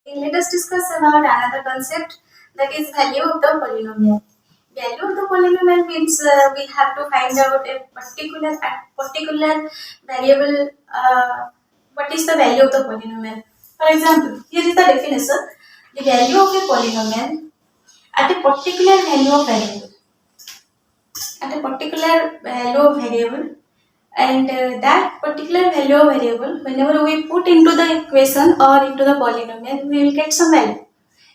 Let us discuss about another concept, that is value of the polynomial. Value of the polynomial means we have to find out a particular variable. What is the value of the polynomial? For example, here is the definition: the value of a polynomial at a particular value of variable. At a particular value of variable, and that particular value of variable, whenever we put into the equation or into the polynomial, we will get some value.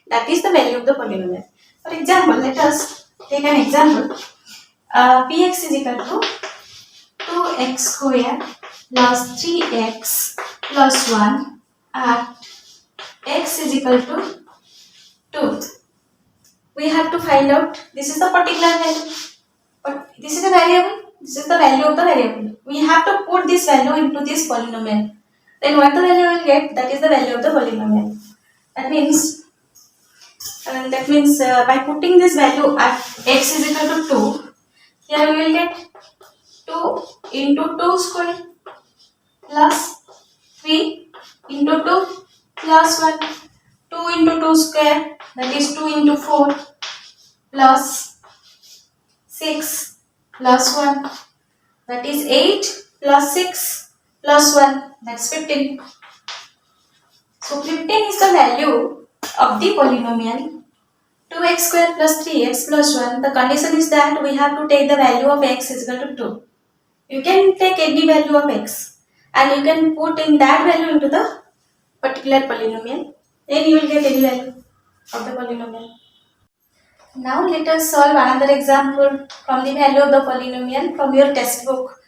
That is the value of the polynomial. For example, let us take an example. Px is equal to 2x square plus 3x plus 1 at x is equal to 2. We have to find out, this is the particular value, but this is a variable, this is the value of the variable. We have to put this value into this polynomial. Then what the value will get, that is the value of the polynomial. That means by putting this value at x is equal to 2, here we will get 2 into 2 square plus 3 into 2 plus 1. 2 into 2 square, that is 2 into 4 plus 6 plus 1, that is 8 plus 6 plus 1, that's 15. So 15 is the value of the polynomial 2x square plus 3x plus 1. The condition is that we have to take the value of x is equal to 2. You can take any value of x and you can put in that value into the particular polynomial. Then you will get any value of the polynomial. Now let us solve another example from the value of the polynomial from your textbook.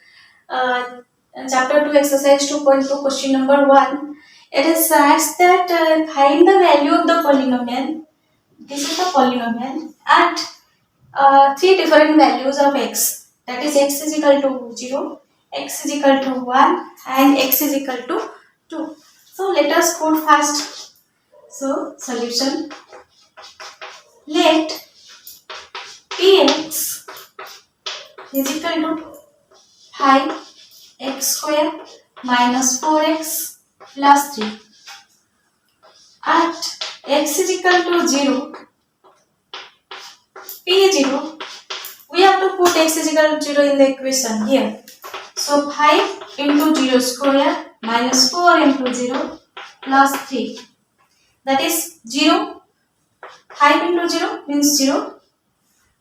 Chapter 2 exercise 2.2 question number 1. It is asked that find the value of the polynomial. This is the polynomial at 3 different values of x. That is x is equal to 0, x is equal to 1 and x is equal to 2. So let us put first. So solution. Let px is equal to 5x square minus 4x plus 3. At x is equal to 0, p0, we have to put x is equal to 0 in the equation here. So 5 into 0 square minus 4 into 0 plus 3. That is 0. 5 into 0 means 0.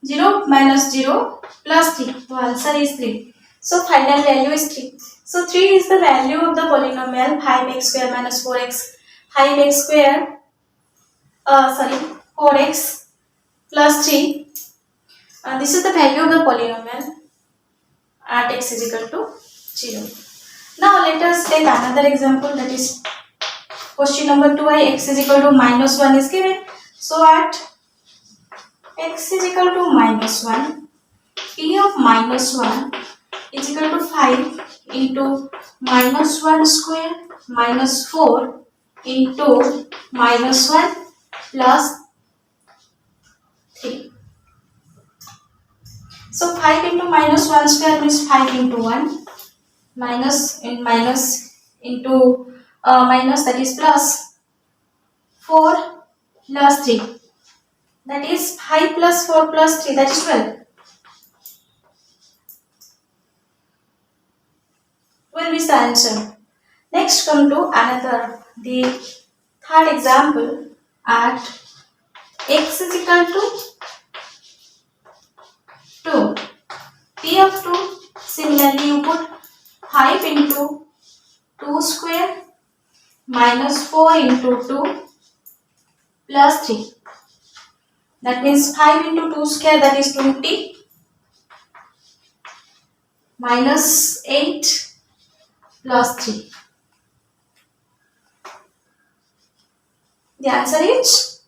0 minus 0 plus 3. The answer is 3. So final value is 3. So 3 is the value of the polynomial 5x square minus 4x. 5x square, 4x plus 3. This is the value of the polynomial at x is equal to 0. Now let us take another example, that is question number 2. X is equal to minus 1 is given. So at x is equal to minus 1, p of minus 1 is equal to 5 into minus 1 square minus 4 into minus 1 plus 3. So 5 into minus 1 square means 5 into 1 minus into minus, that is plus 4 plus 3. That is 5 plus 4 plus 3, that is 12. 12 is the answer. Next come to another, the third example at x is equal to 2. P of 2, similarly you put 5 into 2 square minus 4 into 2 plus 3. That means 5 into 2 square, that is 20, minus 8 plus 3. The answer is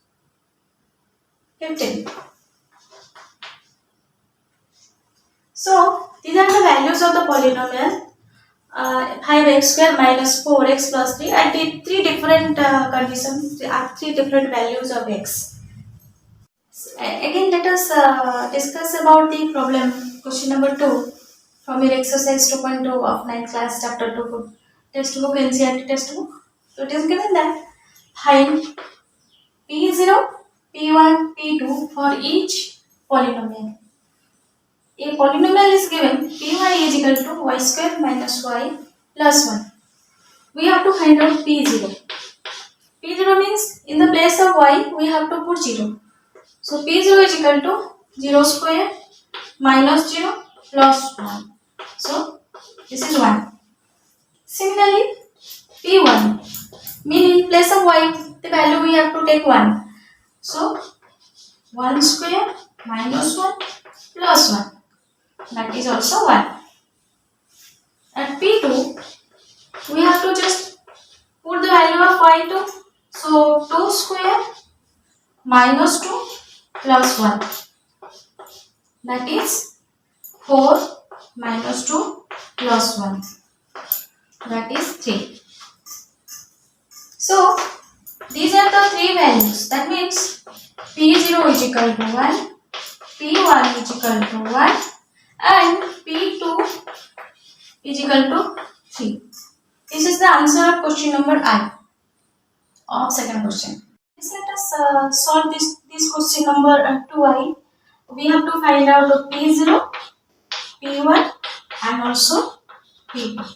15. So these are the values of the polynomial 5x square minus 4x plus 3 at the 3 different conditions, at 3 different values of x. Again let us discuss about the problem question number 2 from your exercise 2.2 of 9th class chapter 2 textbook, NCERT textbook. So it is given that find P0, P1, P2 for each polynomial. A polynomial is given Py is equal to y square minus y plus 1. We have to find out P0. P0 means in the place of y we have to put 0. So P0 is equal to 0 square minus 0 plus 1. So this is 1. Similarly, P1 mean in place of y the value we have to take 1. So 1 square minus 1 plus 1. That is also 1. At P2 we have to just put the value of y2. So 2 square minus 2 plus 1. That is 4 minus 2 plus 1. That is 3. So these are the three values. That means P0 is equal to 1, P1 is equal to 1 and P2 is equal to 3. This is the answer of question number I of second question. Let us solve this question number 2I. We have to find out P0, P1 and also P2.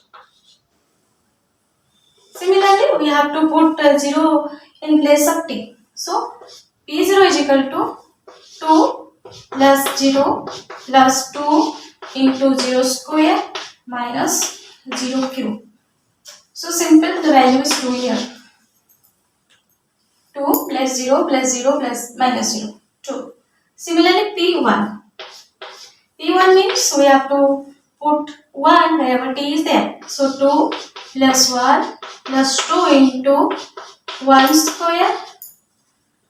Similarly, we have to put 0 in place of t. So, P0 is equal to 2 plus 0 plus 2 into 0 square minus 0 cube. So, simple, the value is 2 here. 2 plus 0 plus 0 plus minus 0. 2. Similarly, P1. P1 means we have to put 1 wherever t is there. So 2 plus 1 plus 2 into 1 square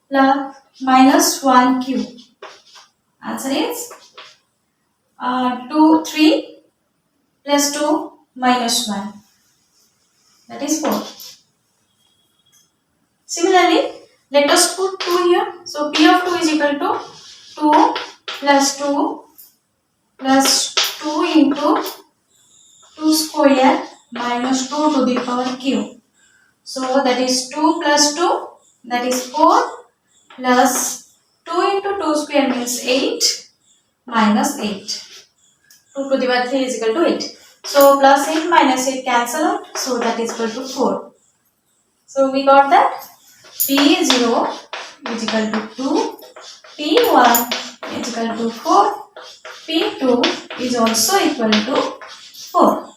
plus minus 1 cube. Answer is 3 plus 2 minus 1. That is 4. Similarly, let us put 2 here. So P of 2 is equal to 2 plus 2 plus 2 into 2 square minus 2 to the power cube. So that is 2 plus 2, that is 4 plus 2 into 2 square means 8 minus 8. 2 to the power 3 is equal to 8. So plus 8 minus 8 cancel out. So that is equal to 4. So we got that P0 is equal to 2, P1 is equal to 4, P2 is also equal to 4.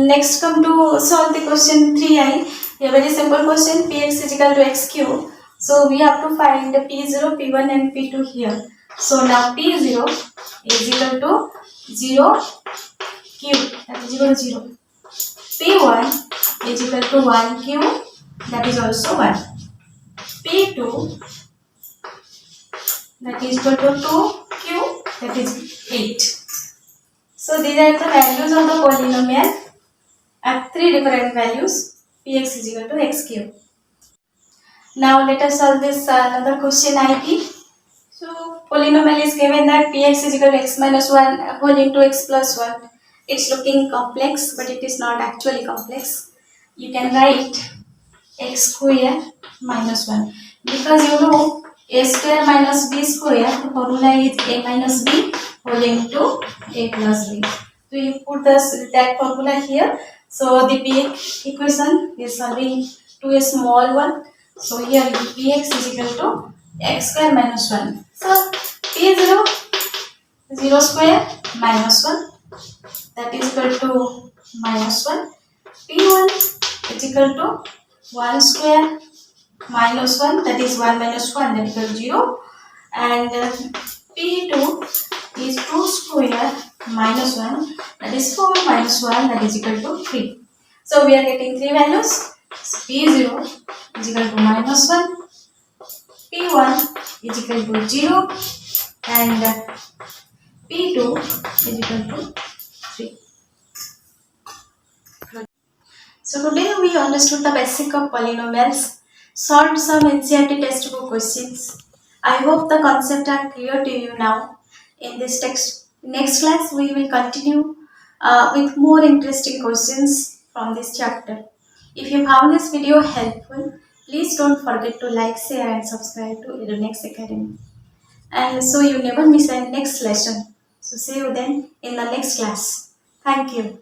Next come to solve the question 3I. A very simple question, Px is equal to x cube. So we have to find P0, P1 and P2 here. So now P0 is equal to 0 cube, that is equal to 0. P1 is equal to 1 cube, that is also 1. P2 that is equal to 2 cube, that is 8. So these are the values of the polynomial at 3 different values. Px is equal to x cube. Now let us solve this another question IP. So polynomial is given that Px is equal to x minus 1 whole into x plus 1. It's looking complex but it is not actually complex. You can write x square minus 1 because you know a square minus b square, the formula is a minus b whole into a plus b. So you put that formula here. So the px equation is solving to a small one. So here px is equal to x square minus 1. So p0 0 square minus 1, that is equal to minus 1. P1 is equal to 1 square minus 1, that is 1 minus 1, that is equal to 0. And P2 is 2 square minus 1, that is 4 minus 1, that is equal to 3. So we are getting 3 values. P0 is equal to minus 1, P1 is equal to 0 and P2 is equal to 3. So today we understood the basic of polynomials, solved some NCERT textbook questions. I hope the concepts are clear to you now. In this next class we will continue with more interesting questions from this chapter. If you found this video helpful, Please don't forget to like, share and subscribe to EduNext Academy. And so you never miss the next lesson. So see you then in the next class. Thank you.